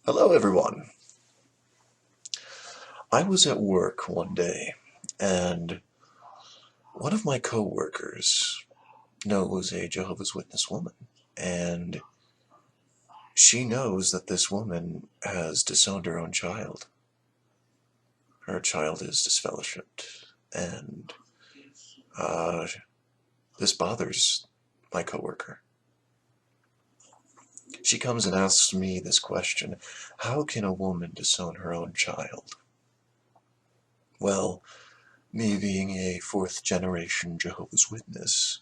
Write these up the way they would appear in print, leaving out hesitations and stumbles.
Hello, everyone. I was at work one day, and one of my coworkers knows a Jehovah's Witness woman, and she knows that this woman has disowned her own child. Her child is disfellowshipped, and uh, this bothers my coworker. She comes and asks me this question: how can a woman disown her own child? Well, me being a fourth generation Jehovah's Witness,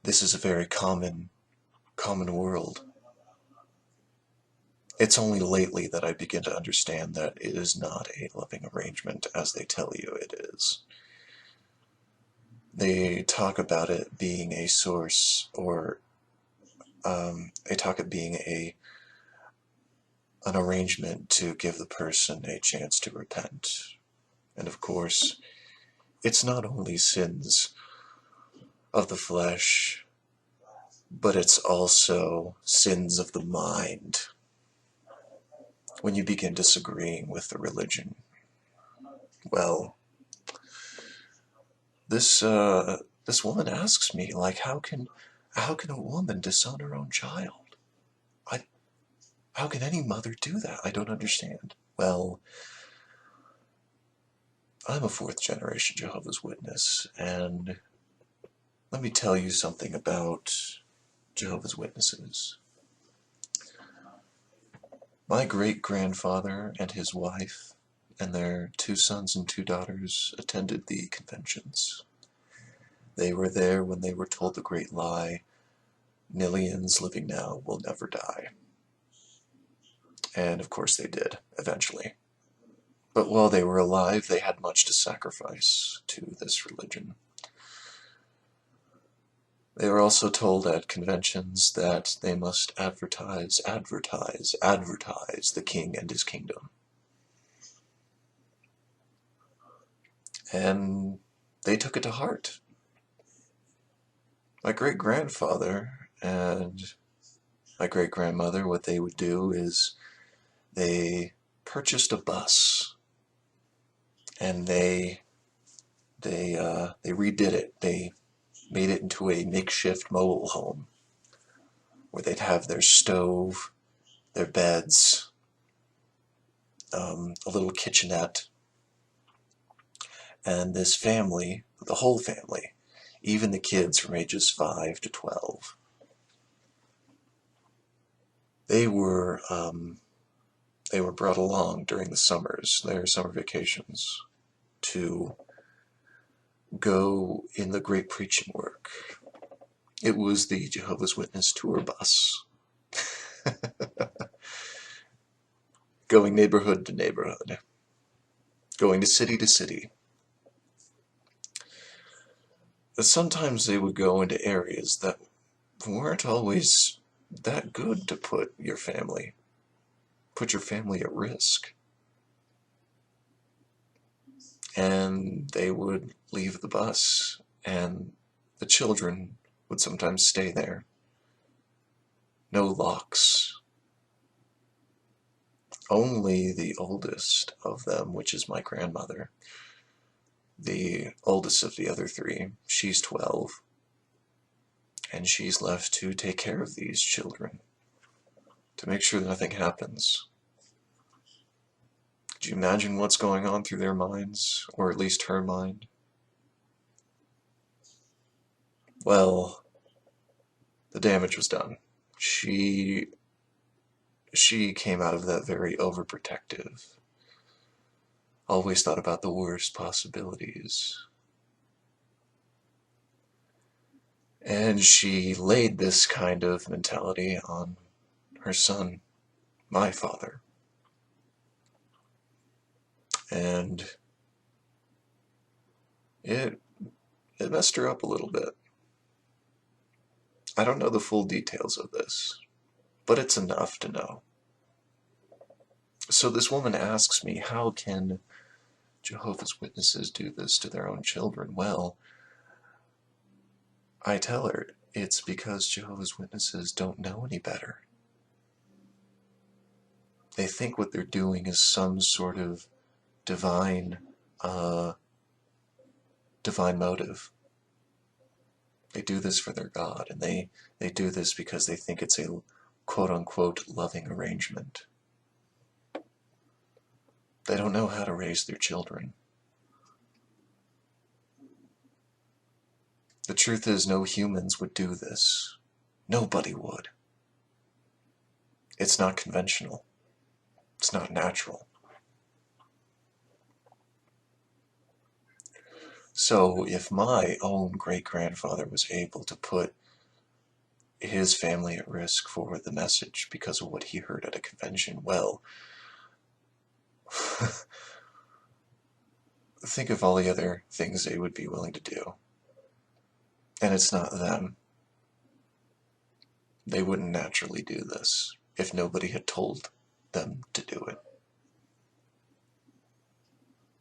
this is a very common world. It's only lately that I begin to understand that it is not a loving arrangement as they tell you it is. They talk about it being a source, or they talk it being an arrangement to give the person a chance to repent. And of course, it's not only sins of the flesh, but it's also sins of the mind when you begin disagreeing with the religion. Well, this woman asks me, like, how can a woman disown her own child? I How can any mother do that? I don't understand. Well, I'm a fourth generation Jehovah's Witness, and let me tell you something about Jehovah's Witnesses. My great-grandfather and his wife and their 2 sons and 2 daughters attended the conventions. They were there when they were told the great lie, millions living now will never die. And of course they did, eventually. But while they were alive, they had much to sacrifice to this religion. They were also told at conventions that they must advertise the king and his kingdom. And they took it to heart. My great-grandfather and my great-grandmother, what they would do is they purchased a bus, and they redid it. They made it into a makeshift mobile home where they'd have their stove, their beds, a little kitchenette, and this family, the whole family, even the kids from ages 5 to 12, they were brought along during the summers, their summer vacations, to go in the great preaching work. It was the Jehovah's Witness tour bus, going neighborhood to neighborhood, going to city. But sometimes they would go into areas that weren't always that good to put your family at risk. And they would leave the bus, and the children would sometimes stay there. No locks. Only the oldest of them, which is my grandmother, the oldest of the other three, she's 12, and she's left to take care of these children, to make sure nothing happens. Could you imagine what's going on through their minds, or at least her mind? Well, the damage was done. She came out of that very overprotective, always thought about the worst possibilities. And she laid this kind of mentality on her son, my father. And it messed her up a little bit. I don't know the full details of this, but it's enough to know. So this woman asks me, how can Jehovah's Witnesses do this to their own children? Well, I tell her it's because Jehovah's Witnesses don't know any better. they think what they're doing is some sort of divine, uh, divine motive. They do this for their God, and they do this because they think it's a quote-unquote loving arrangement. They don't know how to raise their children. The truth is, no humans would do this. Nobody would. It's not conventional. It's not natural. So if my own great-grandfather was able to put his family at risk for the message because of what he heard at a convention, well, think of all the other things they would be willing to do. And it's not them. They wouldn't naturally do this if nobody had told them to do it.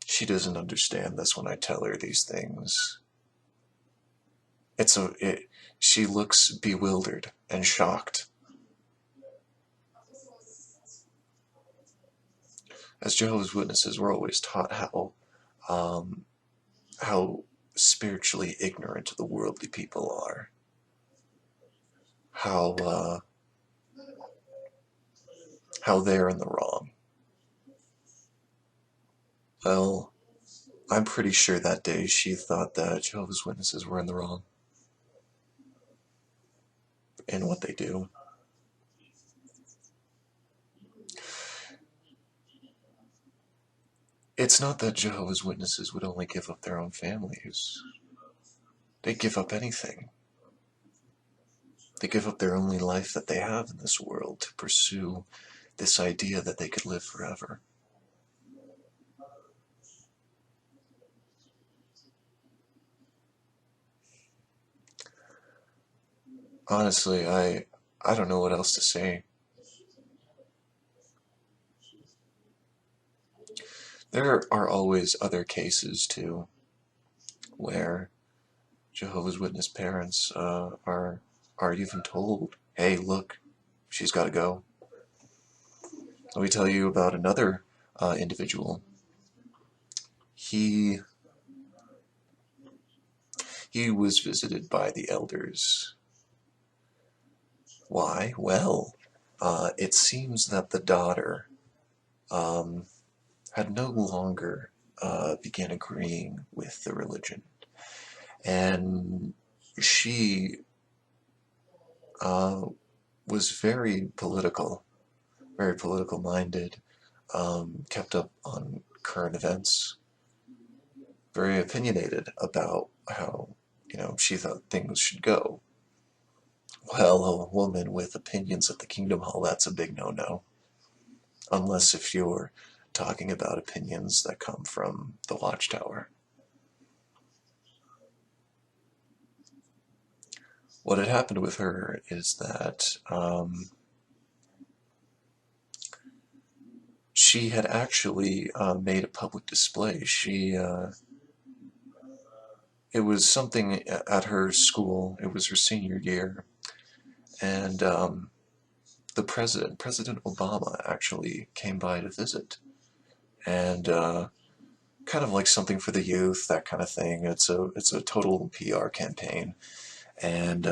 She doesn't understand this when I tell her these things. She looks bewildered and shocked. As Jehovah's Witnesses, we're always taught how spiritually ignorant the worldly people are. How they're in the wrong. Well, I'm pretty sure that day she thought that Jehovah's Witnesses were in the wrong in what they do. It's not that Jehovah's Witnesses would only give up their own families. They give up anything. They give up their only life that they have in this world to pursue this idea that they could live forever. Honestly, I don't know what else to say. There are always other cases too, where Jehovah's Witness parents are even told, "Hey, look, she's got to go." Let me tell you about another individual. He was visited by the elders. Why? Well, it seems that the daughter um, had no longer began agreeing with the religion, and she was very political minded, kept up on current events, very opinionated about how, she thought things should go. Well, a woman with opinions at the Kingdom Hall, that's a big no-no. Unless if you're talking about opinions that come from the Watchtower. What had happened with her is that she had actually made a public display. It was something at her school. It was her senior year, and President Obama, actually came by to visit, and kind of like something for the youth, that kind of thing. It's a total PR campaign, and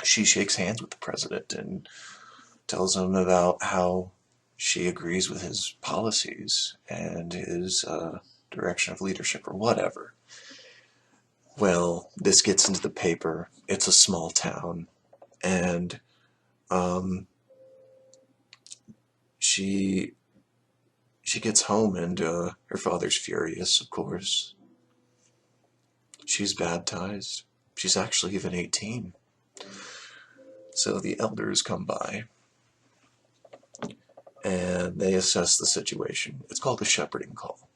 she shakes hands with the president and tells him about how she agrees with his policies and his direction of leadership or whatever. Well, this gets into the paper. It's a small town, and she gets home, and her father's furious, of course. She's baptized. She's actually even 18. So the elders come by, and they assess the situation. It's called a shepherding call.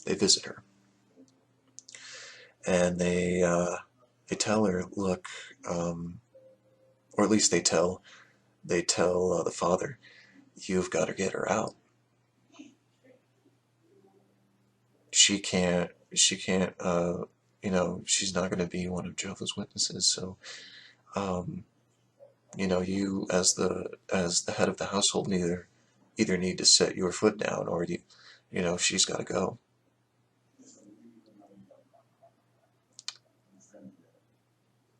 They visit her, and they tell her, look, or at least they tell the father, you've got to get her out. She can't, she's not going to be one of Jehovah's Witnesses. So, you as the head of the household, either need to set your foot down or she's got to go.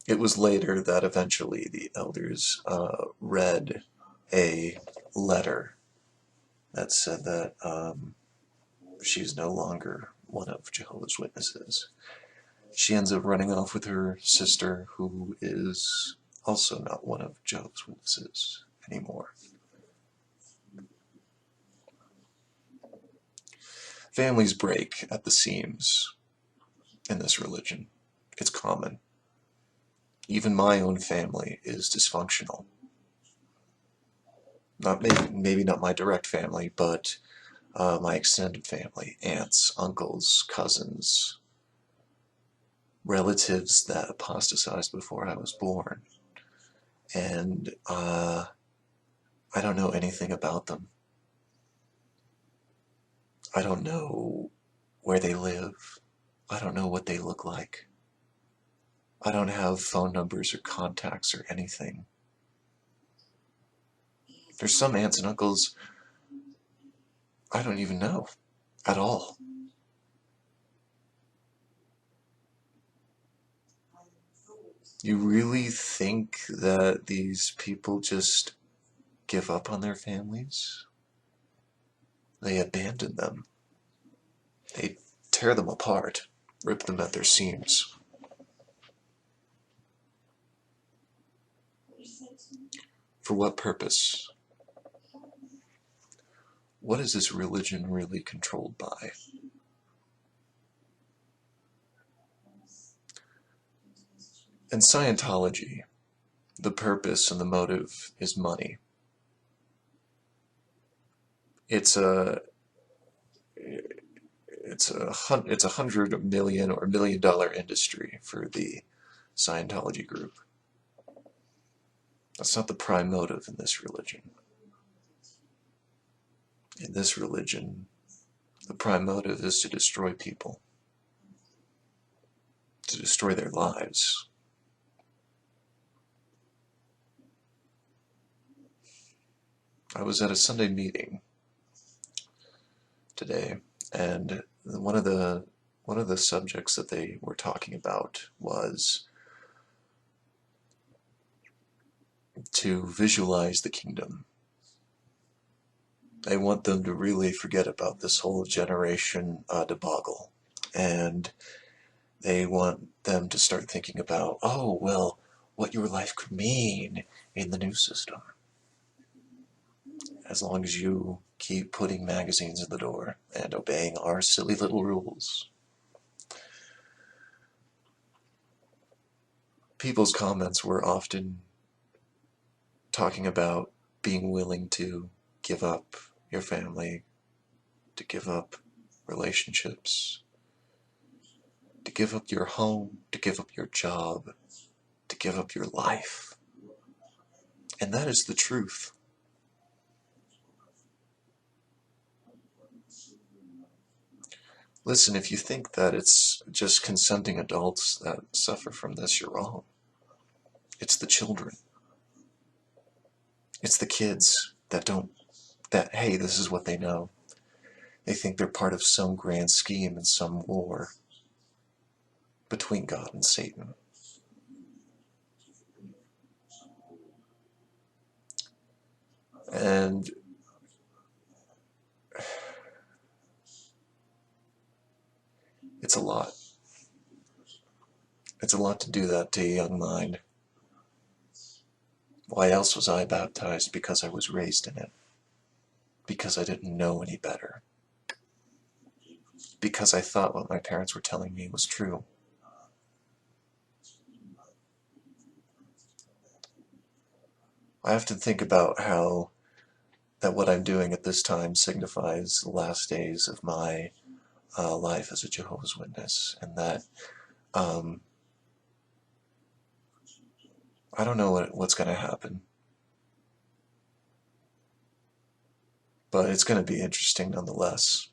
It was later that eventually the elders read a letter that said that she's no longer one of Jehovah's Witnesses. She ends up running off with her sister, who is also not one of Jehovah's Witnesses anymore. Families break at the seams in this religion. It's common. Even my own family is dysfunctional. Maybe not my direct family, but my extended family, aunts, uncles, cousins, relatives that apostatized before I was born. And I don't know anything about them. I don't know where they live. I don't know what they look like. I don't have phone numbers or contacts or anything. There's some aunts and uncles I don't even know at all. You really think that these people just give up on their families? They abandon them. They tear them apart, rip them at their seams. For what purpose? What is this religion really controlled by? In Scientology, the purpose and the motive is money. It's a $100 million or $1 million industry for the Scientology group. That's not the prime motive in this religion. In this religion, the prime motive is to destroy people, to destroy their lives. I was at a Sunday meeting today, and one of the subjects that they were talking about was to visualize the kingdom. They want them to really forget about this whole generation debacle, and they want them to start thinking about, oh, well, what your life could mean in the new system. As long as you keep putting magazines in the door and obeying our silly little rules. People's comments were often talking about being willing to give up your family, to give up relationships, to give up your home, to give up your job, to give up your life. And that is the truth. Listen, if you think that it's just consenting adults that suffer from this, you're wrong. It's the children. It's the kids that hey, this is what they know. They think they're part of some grand scheme and some war between God and Satan. And it's a lot. It's a lot to do that to a young mind. Why else was I baptized? Because I was raised in it. Because I didn't know any better. Because I thought what my parents were telling me was true. I often think about how that what I'm doing at this time signifies the last days of my life as a Jehovah's Witness, and that I don't know what's going to happen, but it's going to be interesting nonetheless.